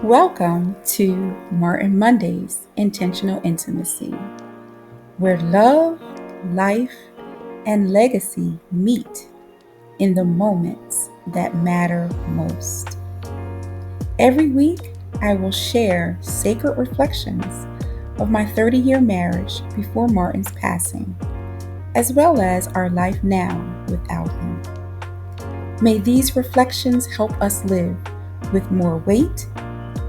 Welcome to Martin Monday's Intentional Intimacy, where love, life, and legacy meet in the moments that matter most. Every week, I will share sacred reflections of my 30-year marriage before Martin's passing, as well as our life now without him. May these reflections help us live with more weight,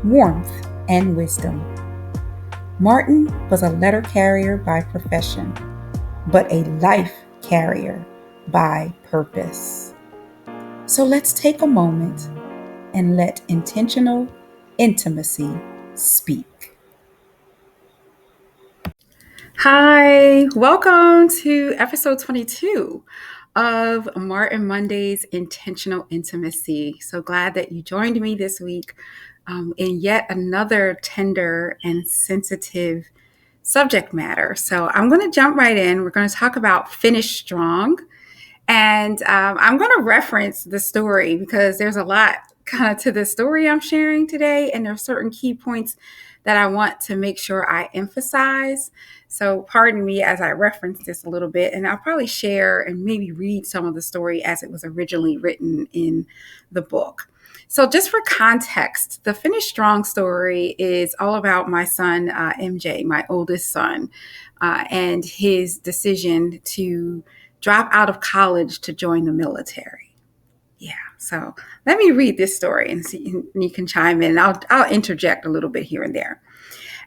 warmth, and wisdom. Martin was a letter carrier by profession, but a life carrier by purpose. So let's take a moment and let intentional intimacy speak. Hi, welcome to episode 22 of Martin Monday's Intentional Intimacy. So glad that you joined me this week in yet another tender and sensitive subject matter. So I'm going to jump right in. We're going to talk about finish strong. And I'm going to reference the story because there's a lot kind of to the story I'm sharing today. And there are certain key points that I want to make sure I emphasize. So pardon me as I reference this a little bit, and I'll probably share and maybe read some of the story as it was originally written in the book. So just for context, the Finish Strong story is all about my son, MJ, my oldest son, and his decision to drop out of college to join the military. Yeah, so let me read this story and see, and you can chime in. I'll interject a little bit here and there.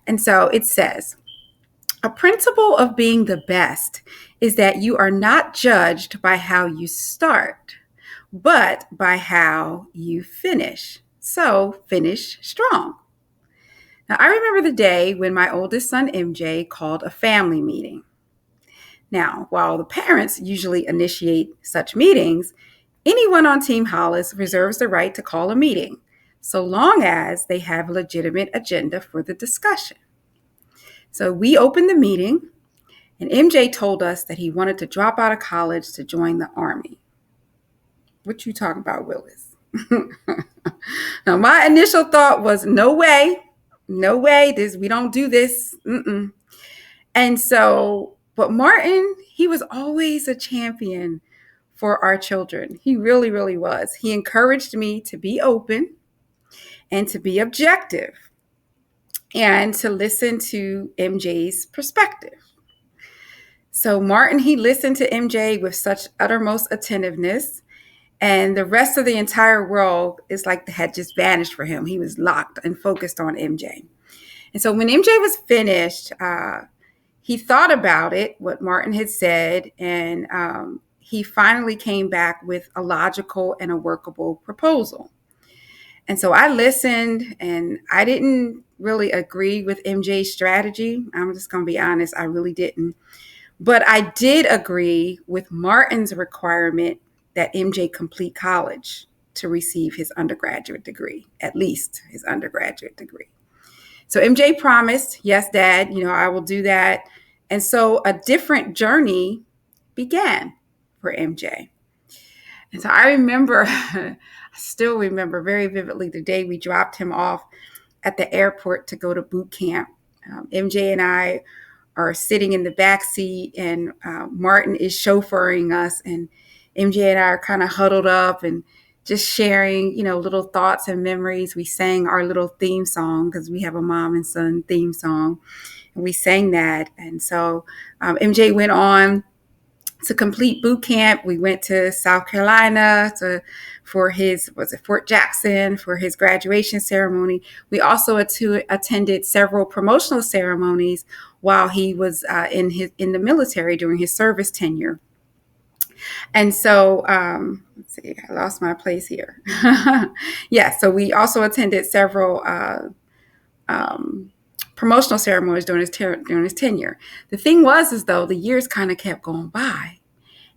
And so it says, a principle of being the best is that you are not judged by how you start, but by how you finish. So finish strong. Now, I remember the day when my oldest son, MJ, called a family meeting. Now, while the parents usually initiate such meetings, anyone on Team Hollis reserves the right to call a meeting, so long as they have a legitimate agenda for the discussion. So we opened the meeting, and MJ told us that he wanted to drop out of college to join the Army. What you talking about, Willis? Now, my initial thought was, no way, we don't do this. And so, but Martin, he was always a champion for our children. He really, really was. He encouraged me to be open and to be objective and to listen to MJ's perspective. So Martin, he listened to MJ with such uttermost attentiveness, and the rest of the entire world is like had just vanished for him. He was locked and focused on MJ. And so when MJ was finished, he thought about it, what Martin had said, and he finally came back with a logical and a workable proposal. And so I listened, and I didn't really agree with MJ's strategy. I'm just going to be honest, I really didn't. But I did agree with Martin's requirement that MJ complete college to receive his undergraduate degree, at least his undergraduate degree. So MJ promised, yes, Dad, I will do that. And so a different journey began for MJ. And so I still remember very vividly the day we dropped him off at the airport to go to boot camp. MJ and I are sitting in the back seat, and Martin is chauffeuring us, and MJ and I are kind of huddled up and just sharing, little thoughts and memories. We sang our little theme song because we have a mom and son theme song, and we sang that. And so MJ went on to complete boot camp. We went to South Carolina for his, Fort Jackson, for his graduation ceremony. We also attended several promotional ceremonies while he was in the military during his service tenure. And so, let's see, I lost my place here. Yeah, so we also attended several promotional ceremonies during his tenure. The thing was, is though, the years kind of kept going by.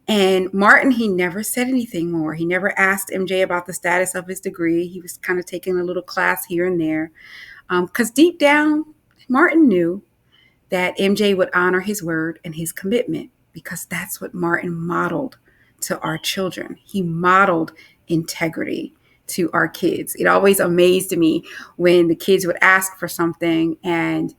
And Martin, he never said anything more. He never asked MJ about the status of his degree. He was kind of taking a little class here and there. Because deep down, Martin knew that MJ would honor his word and his commitment, because that's what Martin modeled to our children. He modeled integrity to our kids. It always amazed me when the kids would ask for something and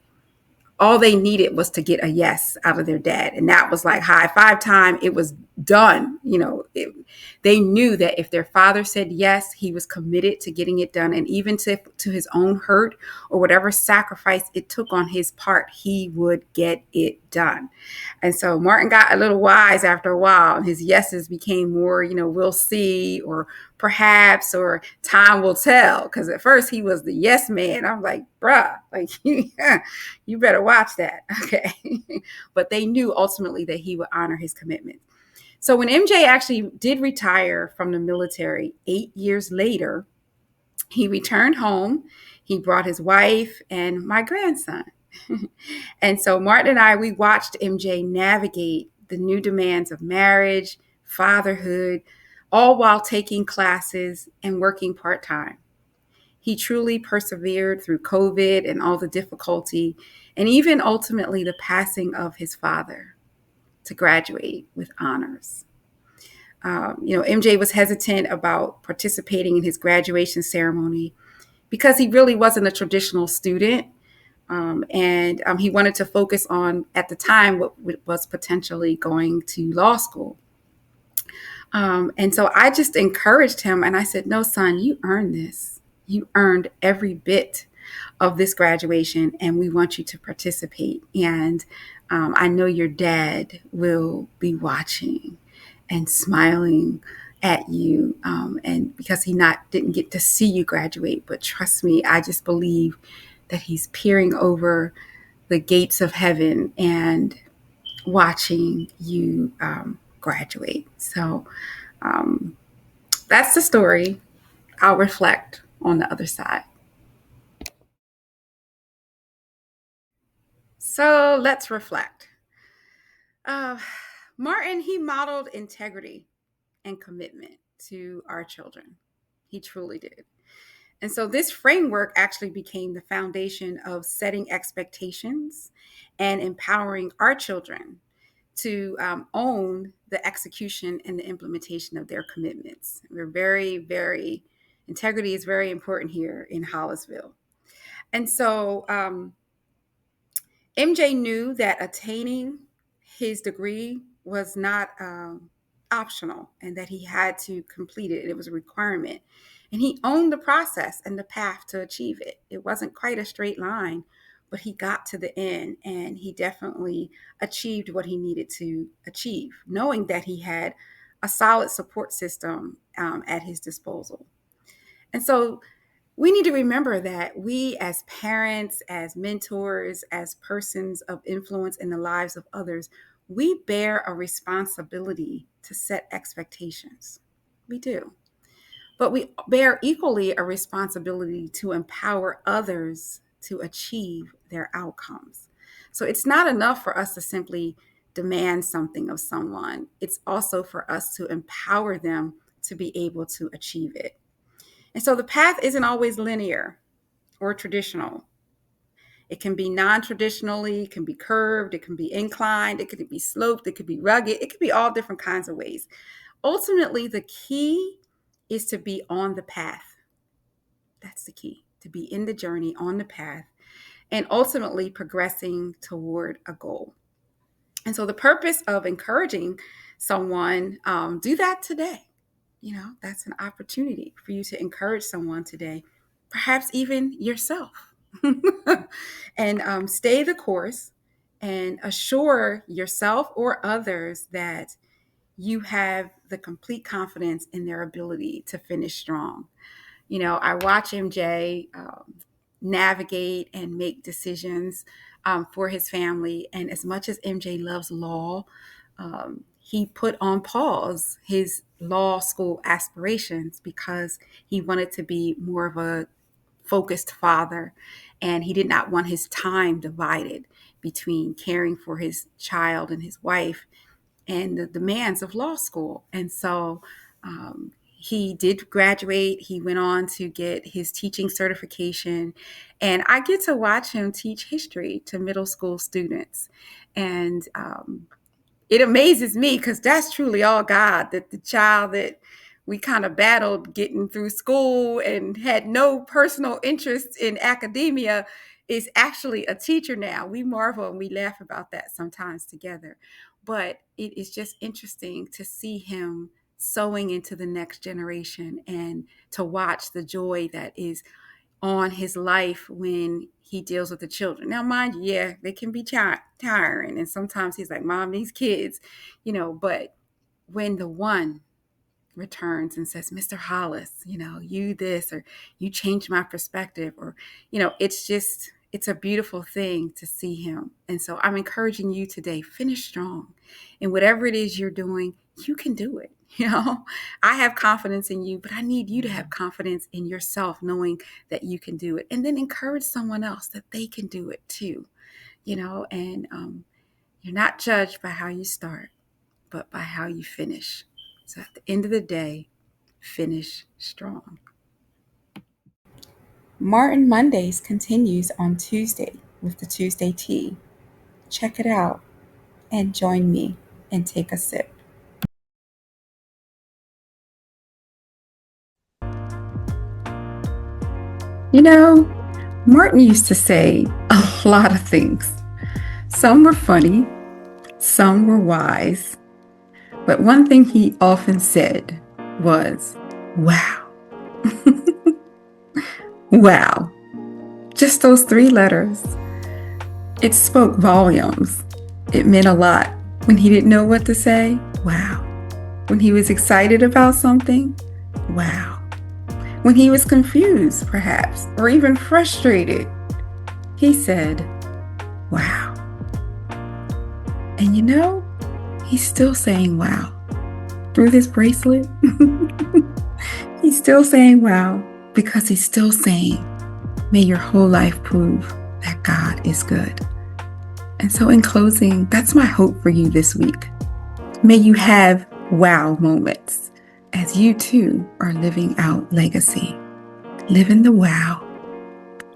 all they needed was to get a yes out of their dad. And that was like high five time. It was done. They knew that if their father said yes, he was committed to getting it done. And even to his own hurt or whatever sacrifice it took on his part, he would get it done. And so Martin got a little wise after a while, and his yeses became more, we'll see, or perhaps, or time will tell. Because at first he was the yes man. I'm like, bruh, like, you better watch that. Okay. But they knew ultimately that he would honor his commitment. So when MJ actually did retire from the military 8 years later, he returned home. He brought his wife and my grandson. And so Martin and I, we watched MJ navigate the new demands of marriage, fatherhood, all while taking classes and working part-time. He truly persevered through COVID and all the difficulty, and even ultimately the passing of his father, to graduate with honors. MJ was hesitant about participating in his graduation ceremony because he really wasn't a traditional student. And he wanted to focus on, at the time, what was potentially going to law school. And so I just encouraged him and I said, no, son, you earned this. You earned every bit of this graduation, and we want you to participate. And I know your dad will be watching and smiling at you, and because he didn't get to see you graduate, but trust me, I just believe that he's peering over the gates of heaven and watching you graduate. So that's the story. I'll reflect on the other side. So let's reflect. Uh, Martin, he modeled integrity and commitment to our children. He truly did. And so this framework actually became the foundation of setting expectations and empowering our children to own the execution and the implementation of their commitments. We're integrity is very important here in Hollisville. And so MJ knew that attaining his degree was not optional and that he had to complete it. It was a requirement. And he owned the process and the path to achieve it. It wasn't quite a straight line, but he got to the end and he definitely achieved what he needed to achieve, knowing that he had a solid support system at his disposal. And so we need to remember that we, as parents, as mentors, as persons of influence in the lives of others, we bear a responsibility to set expectations. We do. But we bear equally a responsibility to empower others to achieve their outcomes. So it's not enough for us to simply demand something of someone. It's also for us to empower them to be able to achieve it. And so the path isn't always linear or traditional. It can be non-traditionally, it can be curved, it can be inclined, it could be sloped, it could be rugged, it could be all different kinds of ways. Ultimately, the key is to be on the path. That's the key, to be in the journey, on the path, and ultimately progressing toward a goal. And so the purpose of encouraging someone, do that today. That's an opportunity for you to encourage someone today, perhaps even yourself. And stay the course and assure yourself or others that you have the complete confidence in their ability to finish strong. I watch MJ navigate and make decisions for his family. And as much as MJ loves law, he put on pause his law school aspirations because he wanted to be more of a focused father, and he did not want his time divided between caring for his child and his wife and the demands of law school. And so he did graduate. He went on to get his teaching certification. And I get to watch him teach history to middle school students. And it amazes me because that's truly all God, that the child that we kind of battled getting through school and had no personal interest in academia, is actually a teacher now. We marvel and we laugh about that sometimes together. But it is just interesting to see him sowing into the next generation and to watch the joy that is on his life when he deals with the children. Now, mind you, yeah, they can be tiring. And sometimes he's like, Mom, these kids, but when the one returns and says, Mr. Hollis, you this, or you changed my perspective, or, it's a beautiful thing to see him. And so I'm encouraging you today, finish strong. And whatever it is you're doing, you can do it. I have confidence in you, but I need you to have confidence in yourself, knowing that you can do it. And then encourage someone else that they can do it too, and you're not judged by how you start, but by how you finish. So at the end of the day, finish strong. Martin Mondays continues on Tuesday with the Tuesday tea. Check it out and join me and take a sip. Martin used to say a lot of things. Some were funny, some were wise, but one thing he often said was, wow. Wow. Just those 3 letters. It spoke volumes. It meant a lot. When he didn't know what to say, wow. When he was excited about something, wow. When he was confused, perhaps, or even frustrated, he said, wow. And he's still saying wow. Through this bracelet, he's still saying wow, because he's still saying, may your whole life prove that God is good. And so in closing, that's my hope for you this week. May you have wow moments as you too are living out legacy. Live in the wow.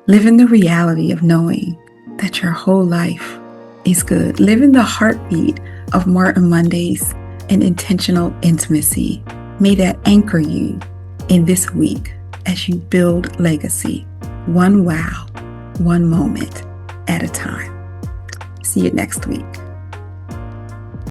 Live in the reality of knowing that your whole life is good. Live in the heartbeat of Martin Mondays and intentional intimacy. May that anchor you in this week as you build legacy, one wow, one moment at a time. See you next week.